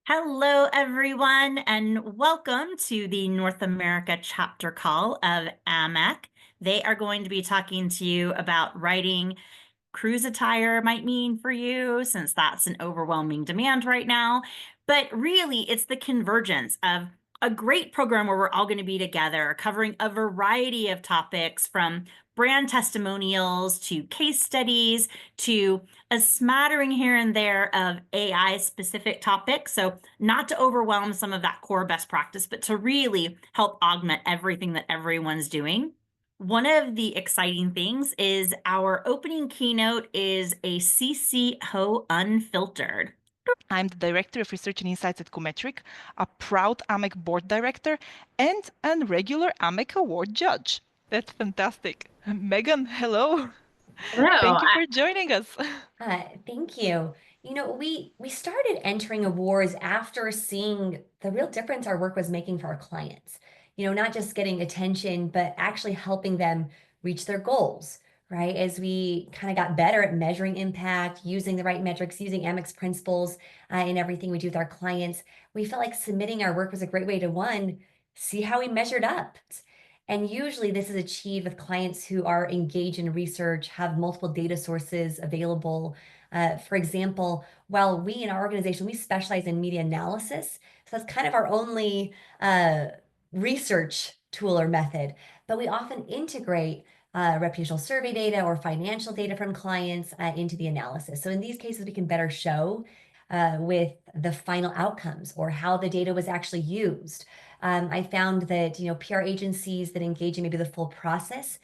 Hello, everyone, and welcome to the North America chapter call of AMEC. They are going to be talking to you about writing cruise attire might mean for you, since that's an overwhelming demand right now. But really, it's the convergence of a great program where we're all going to be together covering a variety of topics from brand testimonials to case studies to a smattering here and there of AI specific topics. So not to overwhelm some of that core best practice, but to really help augment everything that everyone's doing. One of the exciting things is our opening keynote is a CCO Unfiltered. I'm the Director of Research and Insights at Commetric, a proud AMEC board director, and a regular AMEC award judge. That's fantastic. Megan, hello. Hello. Thank you for joining us. Thank you. We started entering awards after seeing the real difference our work was making for our clients. Not just getting attention, but actually helping them reach their goals, right? As we kind of got better at measuring impact, using the right metrics, using AMEC's principles in everything we do with our clients, we felt like submitting our work was a great way to, one, see how we measured up. And usually this is achieved with clients who are engaged in research, have multiple data sources available. For example, while we in our organization, we specialize in media analysis. So that's kind of our only research tool or method, but we often integrate reputational survey data or financial data from clients into the analysis. So in these cases, we can better show with the final outcomes or how the data was actually used. I found that, PR agencies that engage in maybe the full process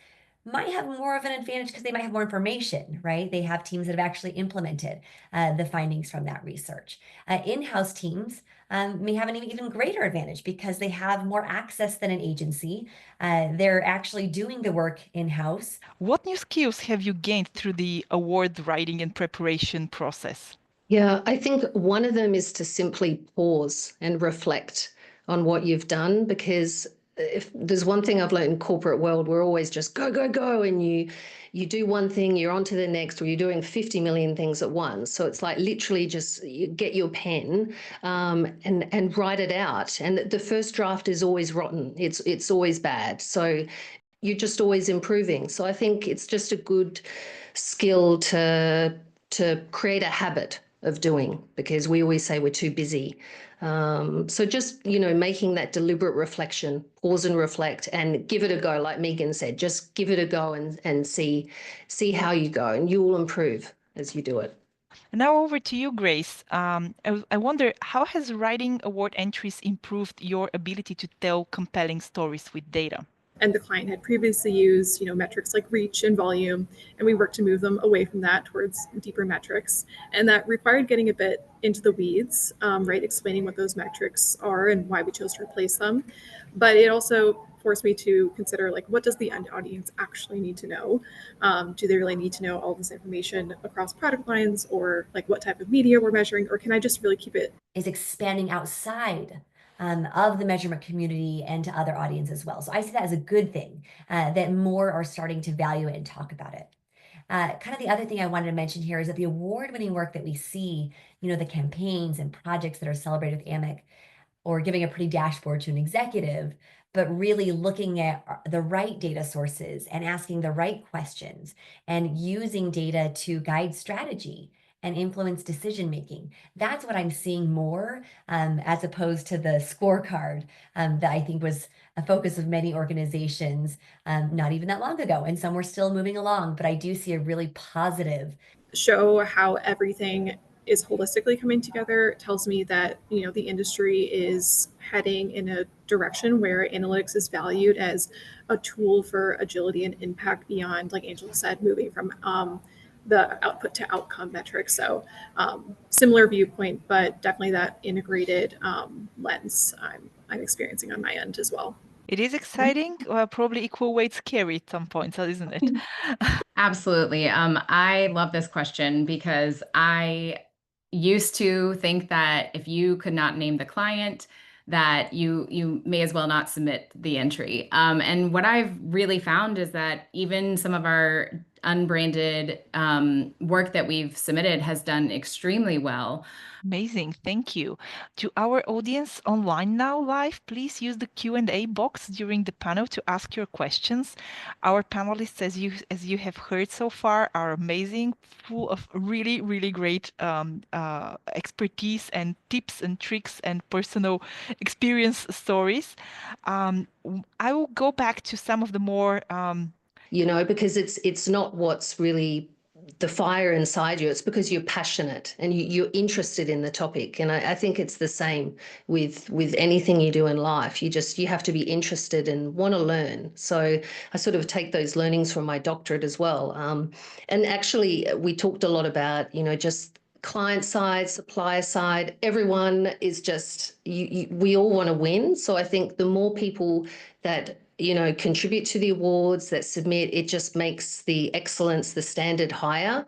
might have more of an advantage because they might have more information, right? They have teams that have actually implemented the findings from that research. In-house teams may have an even greater advantage because they have more access than an agency. They're actually doing the work in-house. What new skills have you gained through the award writing and preparation process? Yeah, I think one of them is to simply pause and reflect on what you've done, because if there's one thing I've learned in corporate world, we're always just go, go, go, and you do one thing, you're on to the next, or you're doing 50 million things at once. So it's like literally just you get your pen and write it out. And the first draft is always rotten. It's always bad. So you're just always improving. So I think it's just a good skill to create a habit of doing, because we always say we're too busy. So just, making that deliberate reflection, pause and reflect and give it a go. Like Megan said, just give it a go and see how you go, and you will improve as you do it. Now over to you, Grace. I wonder, how has writing award entries improved your ability to tell compelling stories with data? And the client had previously used, metrics like reach and volume, and we worked to move them away from that towards deeper metrics. And that required getting a bit into the weeds, right? Explaining what those metrics are and why we chose to replace them. But it also forced me to consider, like, what does the end audience actually need to know? Do they really need to know all this information across product lines, or like what type of media we're measuring, or can I just really keep it? Is expanding outside of the measurement community and to other audiences as well. So I see that as a good thing, that more are starting to value it and talk about it. Kind of the other thing I wanted to mention here is that the award-winning work that we see, the campaigns and projects that are celebrated with AMEC, or giving a pretty dashboard to an executive, but really looking at the right data sources and asking the right questions and using data to guide strategy and influence decision making. That's what I'm seeing more, as opposed to the scorecard that I think was a focus of many organizations not even that long ago. And some were still moving along, but I do see a really positive. Show how everything is holistically coming together tells me that, the industry is heading in a direction where analytics is valued as a tool for agility and impact beyond, like Angela said, moving from the output to outcome metrics. So similar viewpoint, but definitely that integrated lens I'm experiencing on my end as well. It is exciting, probably equal weight scary at some point, isn't it? Absolutely. I love this question because I used to think that if you could not name the client, that you may as well not submit the entry. And what I've really found is that even some of our unbranded work that we've submitted has done extremely well. Amazing, thank you. To our audience online now live, please use the Q&A box during the panel to ask your questions. Our panelists, as you have heard so far, are amazing, full of really, really great expertise and tips and tricks and personal experience stories. I will go back to some of the more because it's not what's really the fire inside you. It's because you're passionate and you're interested in the topic. And I think it's the same with anything you do in life. You have to be interested and want to learn. So I sort of take those learnings from my doctorate as well. And actually, we talked a lot about, just client side, supplier side. Everyone is just, we all want to win. So I think the more people that contribute to the awards, that submit, it just makes the excellence, the standard higher.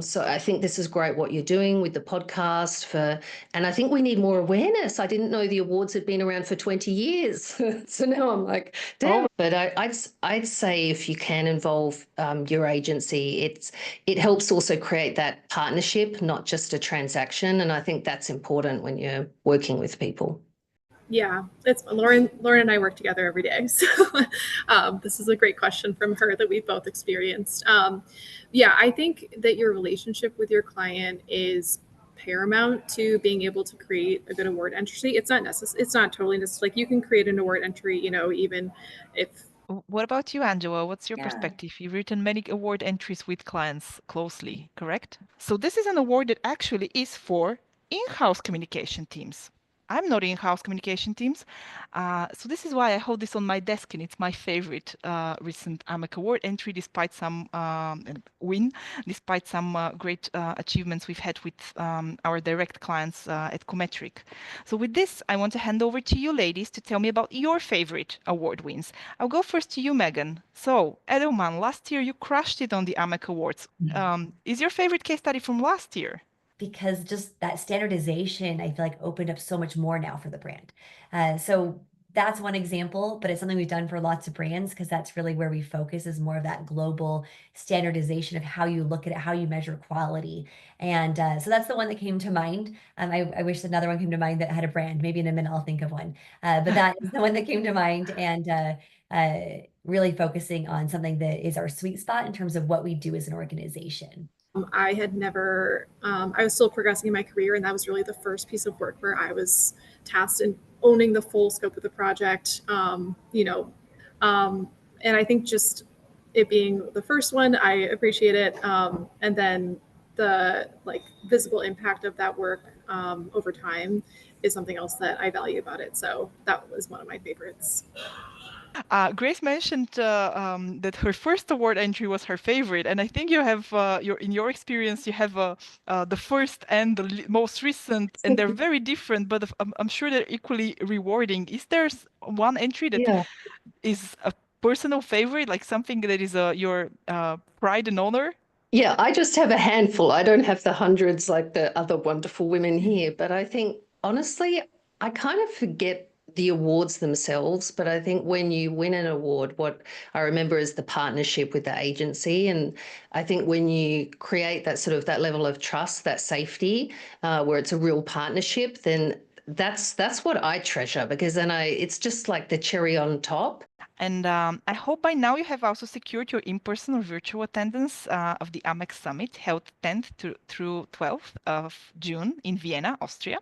So I think this is great what you're doing with the podcast and I think we need more awareness. I didn't know the awards had been around for 20 years. So now I'm like, damn. But I'd say if you can involve your agency, it helps also create that partnership, not just a transaction. And I think that's important when you're working with people. Yeah, it's Lauren and I work together every day. So this is a great question from her that we've both experienced. Yeah, I think that your relationship with your client is paramount to being able to create a good award entry. It's not necessary. It's not totally necessary. Like you can create an award entry, even if. What about you, Angela? What's your perspective? You've written many award entries with clients closely, correct? So this is an award that actually is for in-house communication teams. I'm not in-house communication teams. So this is why I hold this on my desk, and it's my favorite recent AMEC award entry, despite some despite some great achievements we've had with our direct clients at Commetric. So with this, I want to hand over to you ladies to tell me about your favorite award wins. I'll go first to you, Megan. So Edelman, last year you crushed it on the AMEC awards. Is your favorite case study from last year? Because just that standardization, I feel like opened up so much more now for the brand. So that's one example, but it's something we've done for lots of brands because that's really where we focus is more of that global standardization of how you look at it, how you measure quality. And so that's the one that came to mind. I wish another one came to mind that had a brand. Maybe in a minute I'll think of one. But that is the one that came to mind, and really focusing on something that is our sweet spot in terms of what we do as an organization. I had never, I was still progressing in my career, and that was really the first piece of work where I was tasked in owning the full scope of the project, and I think just it being the first one, I appreciate it. And then the visible impact of that work over time is something else that I value about it. So that was one of my favorites. Grace mentioned that her first award entry was her favorite, and I think you have in your experience you have the first and the most recent, and they're very different, but I'm sure they're equally rewarding. Is there one entry that is a personal favorite, like something that is your pride and honor? Yeah, I just have a handful. I don't have the hundreds like the other wonderful women here, but I think honestly, I kind of forget the awards themselves, but I think when you win an award, what I remember is the partnership with the agency. And I think when you create that sort of that level of trust, that safety, where it's a real partnership, then that's what I treasure, because then it's just like the cherry on top. And I hope by now you have also secured your in-person or virtual attendance of the AMEC Summit held 10th through 12th of June in Vienna, Austria.